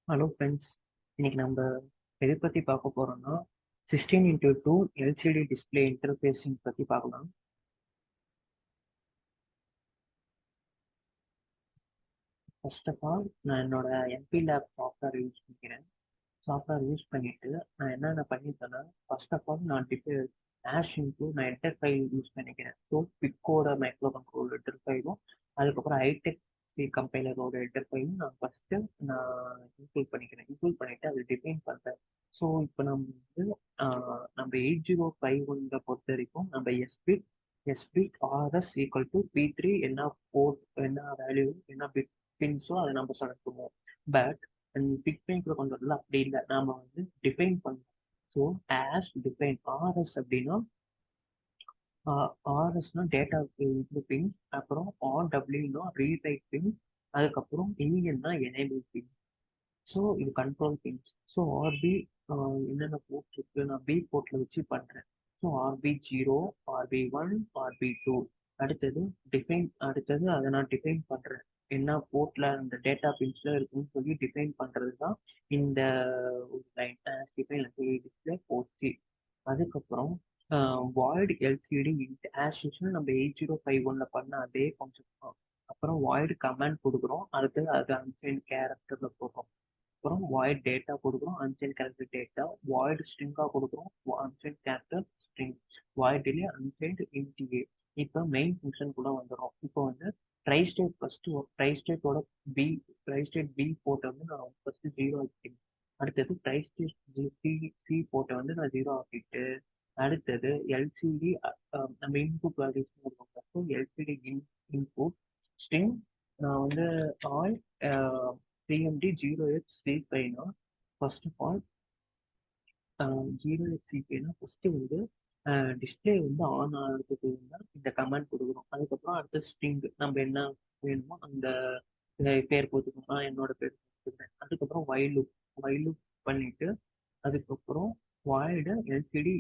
Hello friends. இன்னைக்கு நம்ம எதை பற்றி பார்க்க போகிறோம்னா 16x2 எல்சிடி டிஸ்பிளே இன்டர்ஃபேஸிங் பற்றி பார்க்கலாம். ஃபர்ஸ்ட் ஆஃப் ஆல் நான் என்னோட எம்பி லேப் சாஃப்ட்வேர் யூஸ் பண்ணிட்டு நான் என்னென்ன பண்ணியிருக்கேன்னா, ஃபர்ஸ்ட் ஆஃப் ஆல் நான் ஆஷ் இன்டூ நான் என்டர் ஃபைல் யூஸ் பண்ணிக்கிறேன். ஸோ பிக்கோட மைக்ரோ கண்ட்ரோல் என்டர் ஃபைலும் அதுக்கப்புறம் ஹைடெக் கம்பைலரோட என்டர் ஃபைலும் நான் ஃபஸ்ட்டு நான் இன்க்ளூட் பண்ணிட்டு அதை டிஃபைன் பண்ணுறேன். ஸோ இப்போ நம்ம வந்து நம்ம 8051 பொறுத்த வரைக்கும் நம்ம எஸ்பிட் ஆர்எஸ் ஈக்குவல் டு P3 என்ன போர்ட் என்ன வேல்யூ என்ன பிட் பின்ஸோ அதை நம்ம செலக்ட் பண்ணுவோம். பட் பிட்மைன் கூட கொண்டு வரல, அப்படி இல்லை, நாம வந்து டிஃபைன் பண்ணோம். ஸோ ஆஸ் டிஃபைன் ஆர்எஸ் அப்படின்னா ஆர்எஸ்னா டேட்டா பின், அப்புறம் ஆர்டபிள்யூனா ரீட் ரைட் பின், அதுக்கப்புறம் இஎன்னா எனேபிள் பின். ஸோ இது கண்ட்ரோல் பின்ஸ். ஸோ ஆர்பி என்னென்ன போர்ட் இருக்கு, நான் பி போர்ட்ல வச்சு பண்றேன். So RB0, RB1, RB2. அடுத்தது அதை நான் டிஃபைன் பண்றேன். என்ன போர்ட்ல அந்த டேட்டா பின்ஸ்ல இருக்குன்னு சொல்லி டிஃபைன் பண்றது தான் இந்த ஒரு line define display port C. அதுக்கப்புறம் void LCD int as usual நம்ம 8051 பண்ண அதே கான்செப்ட் தான். அப்புறம் வாய்டு கமாண்ட் கொடுக்குறோம், அடுத்தது அது அன்சைன் கேரக்டர்ல போடுறோம். அப்புறம் வாய்ட் டேட்டா கொடுக்குறோம், அன்சைன் கேரக்டர் டேட்டா. வாய்டு ஸ்ட்ரிங்காக கொடுக்குறோம், unsigned character string. Void delay unsigned இன்டிஏ. இப்போ மெயின் ஃபங்க்ஷன் கூட வந்துடும். இப்போ வந்து ட்ரை ஸ்டேட் ஃபர்ஸ்ட் ட்ரை ஸ்டேட்டோட பி ட்ரை ஸ்டேட் பி போர்ட்டை வந்து நான் ஃபர்ஸ்ட் 0 ஆக்கிட்டேன். அடுத்தது ட்ரை ஸ்டேட் சி போர்ட்டை வந்து நான் 0 ஆக்கிட்டு, அடுத்தது எல்சிடி நம்ம இன்புட் வேல்யூஸ் கொடுப்போம். எல்சிடி இன்புட் ஸ்ட்ரிங் நான் வந்து ஆல் சிஎம்டி 0xC5னா ஃபர்ஸ்ட் ஆஃப் ஆல் 0xC5னா ஃபர்ஸ்ட் வந்து டிஸ்பிளே வந்து ஆன் ஆகிறதுக்கு இந்த கமெண்ட் கொடுக்குறோம். அதுக்கப்புறம் அடுத்த ஸ்ட்ரிங் நம்ம என்ன வேணுமோ அந்த பேர் போட்டுக்கணும். நான் என்னோட பேர் போட்டுக்கிறேன். அதுக்கப்புறம் வைலூப் பண்ணிட்டு அதுக்கப்புறம் வாய்டு எல்சிடி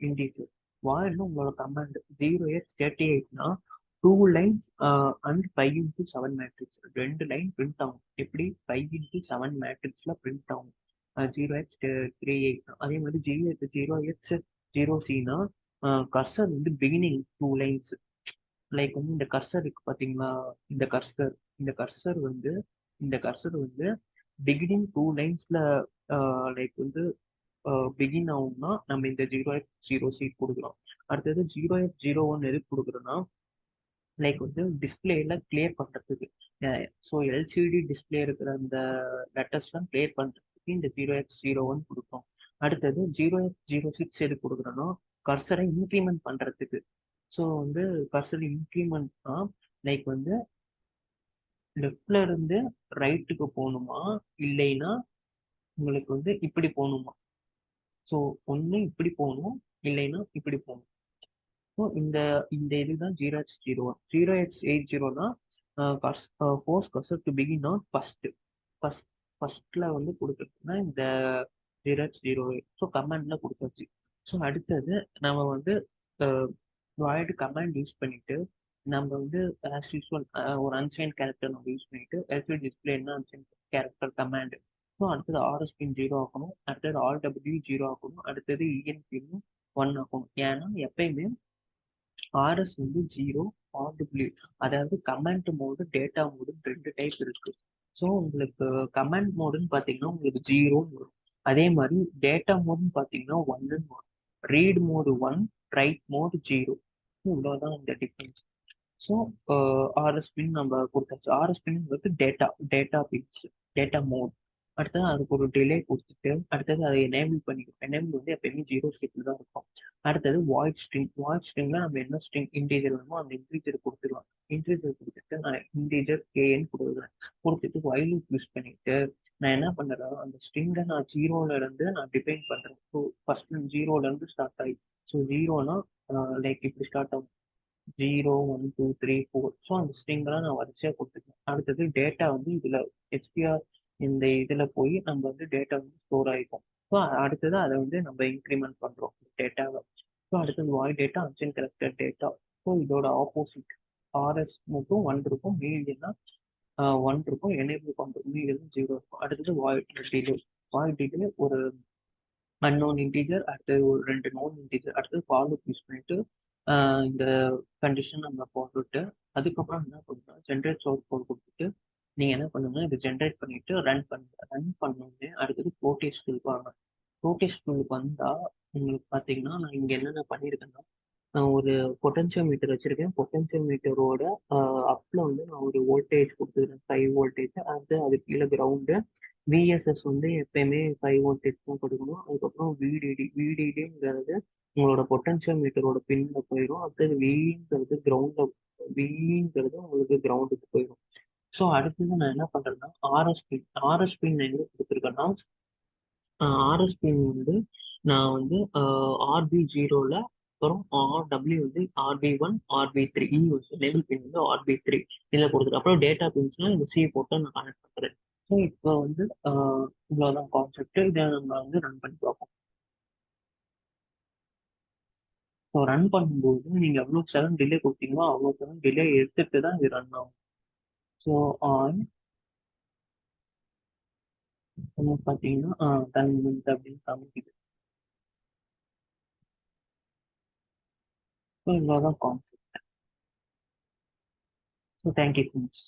இண்டீஜர். வாய்டுன்னு உங்களோட கமாண்ட் 0x38னா 2 lines and 5x7 matrix 2 line print ஆகும். எப்படி 5x7 மேட்ரிக்ஸ்ல பிரிண்ட் ஆகும் 0x38. அதே மாதிரி 0x0cனா கர்சர் வந்து பிகினிங் 2 lines. லைக் வந்து இந்த கர்சர் இருக்கு பாத்தீங்களா, இந்த கர்சர் இந்த கர்சர் வந்து பிகினிங் 2 லைன்ஸ்ல லைக் வந்து பிகின் ஆகும்னா நம்ம இந்த 0x0c கொடுக்குறோம். அடுத்தது 0x01 எதுக்கு கொடுக்குறோம்னா லைக் வந்து டிஸ்பிளேல கிளியர் பண்றதுக்கு. ஸோ எல்சிடி டிஸ்பிளே இருக்கிற அந்த லெட்டர்ஸ்லாம் கிளியர் பண்றதுக்கு இந்த 0x01 கொடுக்கும். அடுத்தது 0x06 எது கொடுக்குறோன்னா கர்சரை இன்க்ரிமெண்ட் பண்றதுக்கு. ஸோ வந்து கர்சர் இன்க்ரிமெண்ட்னா லைக் வந்து லெஃப்ட்ல இருந்து ரைட்டுக்கு போகணுமா, இல்லைன்னா உங்களுக்கு வந்து இப்படி போகணுமா. ஸோ ஒன்று இப்படி போகணும், இல்லைன்னா இப்படி போகணும். ஸோ இந்த இந்த இதுதான் 0x01. 0x80னா force cursor to begin on ஃபர்ஸ்ட்ல வந்து கொடுத்துருக்குன்னா இந்த 0x08. ஸோ கமாண்ட்ல கொடுத்தாச்சு. ஸோ அடுத்தது நம்ம வந்து வாய்டு கமாண்ட் யூஸ் பண்ணிட்டு நம்ம வந்து ஆஸ் யூஸ்வல் ஒரு அன்சைன் கேரக்டர் நம்ம யூஸ் பண்ணிட்டு எல்சிடி டிஸ்பிளேன்னா அன்சைன் கேரக்டர் கமாண்ட். ஸோ அடுத்தது ஆர்எஸ் பின் 0 ஆக்கணும், அடுத்தது RW 0 ஆக்கணும், அடுத்தது EN பின் 1 ஆக்கணும். ஏன்னா எப்பயுமே ஆர்எஸ் வந்து 0, RW அதாவது command mode data mode 2 type இருக்கு. ஸோ உங்களுக்கு கமாண்ட் மோடுன்னு பார்த்தீங்கன்னா உங்களுக்கு 0ன்னு வரும். அதே மாதிரி டேட்டா மோடுன்னு பார்த்தீங்கன்னா 1ன்னு வரும். Read mode 1, right mode 0. இவ்வளோதான் இந்த டிஃபரன்ஸ். ஸோ ஆர்எஸ் பின் நம்ம கொடுத்தாச்சு. ஆர்எஸ் பின் வந்து டேட்டா பின்ஸ் டேட்டா மோட். அடுத்தது அதுக்கு ஒரு டிலே கொடுத்துட்டு அடுத்தது அதை எனேபிள் பண்ணிக்கணும். எனேபிள் வந்து எப்பயுமே 0 ஸ்டேட்ல தான் இருக்கும். அடுத்தது வாய்ட் ஸ்ட்ரிங்ல நம்ம என்ன ஸ்ட்ரிங் இன்டீஜர் வேணுமோ அந்த இன்டீஜர் கொடுத்துருவோம். இன்டீஜர் கொடுத்துட்டு நான் இன்டீஜர் கேன்னு கொடுக்குறேன். கொடுத்துட்டு வைல் லூப் யூஸ் பண்ணிட்டு நான் என்ன பண்ணுறேன், அந்த ஸ்ட்ரிங்கை நான் 0ல இருந்து நான் டிஃபைன் பண்றேன். ஸோ ஃபர்ஸ்ட் 0ல இருந்து ஸ்டார்ட் ஆகி, ஸோ 0னா லைக் இப்படி ஸ்டார்ட் ஆகும் 0, 1, 2, 3, 4. ஸோ அந்த ஸ்ட்ரிங்கெல்லாம் நான் வரிசையாக கொடுத்துருக்கேன். அடுத்தது டேட்டா வந்து இதில் HDR இந்த இதில் போய் நம்ம வந்து டேட்டா வந்து ஸ்டோர் ஆகிக்கும். ஸோ அடுத்தது அதை வந்து நம்ம இன்க்ரிமெண்ட் பண்ணுறோம் டேட்டாவை. ஸோ அடுத்தது வாய் டேட்டா அன்சைன் கேரக்டர் டேட்டா. ஸோ இதோட ஆப்போசிட் ஆர்எஸ் மட்டும் 1 இருக்கும், மீடியம்னா ஒன் இருக்கும், எனேபிள் பண்ணுறோம் மீது ஜீரோ இருக்கும். அடுத்தது வாய்ட் டிலே ஒரு அன்னோன் இன்டீஜர், அடுத்தது ஒரு ரெண்டு நோன் இன்டீஜர், அடுத்தது ஃபார் லூப் யூஸ் பண்ணிட்டு இந்த கண்டிஷன் நம்ம போட்டுட்டு அதுக்கப்புறம் என்ன பண்ணுறோம், ஜென்ரேட் சோர்ஸ் கோட் கொடுத்துட்டு நீங்கள் என்ன பண்ணுங்க, இதை ஜென்ரேட் பண்ணிட்டு ரன் பண்ணோடனே அடுத்தது ப்ரோட்டேஸ் டூலுக்கு வாங்க. ப்ரோட்டேஸ் டூலுக்கு வந்தால் உங்களுக்கு பார்த்தீங்கன்னா நான் இங்கே என்னென்ன பண்ணியிருக்கேன்னா, நான் ஒரு பொட்டன்ஷியல் மீட்டர் வச்சிருக்கேன். பொட்டன்ஷியல் மீட்டரோட அப்ல வந்து நான் ஒரு வோல்டேஜ் கொடுத்துருக்கேன், 5 வோல்டேஜ். அது கீழே கிரவுண்டு. விஎஸ்எஸ் வந்து எப்பயுமே 5 வோல்டேஜ் தான் கொடுக்கணும். அதுக்கப்புறம் விடிடிங்கிறது உங்களோட பொட்டன்ஷியல் மீட்டரோட பின்ல போயிடும். அடுத்தது விங்கிறது கிரவுண்ட்ல, விங்கிறது உங்களுக்கு கிரவுண்டுக்கு போயிடும். ஸோ அடுத்தது நான் என்ன பண்றேன்னா ஆர்எஸ் பின் எங்க கொடுத்துருக்கேன்னா, ஆர்எஸ் பின் வந்து நான் வந்து RB0ல, அப்புறம் டபிள்யூ வந்து RB1 RB3, இ வந்து லெவல் பின் வந்து RB3 இதில் கொடுத்துருக்கு. அப்புறம் டேட்டா பின்ஸ்லாம் இந்த சி போட்டு நான் கனெக்ட் பண்ணுறேன். ஸோ இப்போ வந்து இவ்வளோதான் கான்செப்ட். இதை நம்ம வந்து ரன் பண்ணி பார்ப்போம். ஸோ ரன் பண்ணும்போது நீங்கள் எவ்வளோ செகண்ட் டிலே கொடுத்தீங்களோ அவ்வளோ செகண்ட் டிலே எடுத்துட்டு தான் இது ரன் ஆகும். ஸோ ஆன் பார்த்தீங்கன்னா 10 மினிட் அப்படின்னு காமிக்குது. ஸோ இவ்வளோதான் concept. So thank you so much.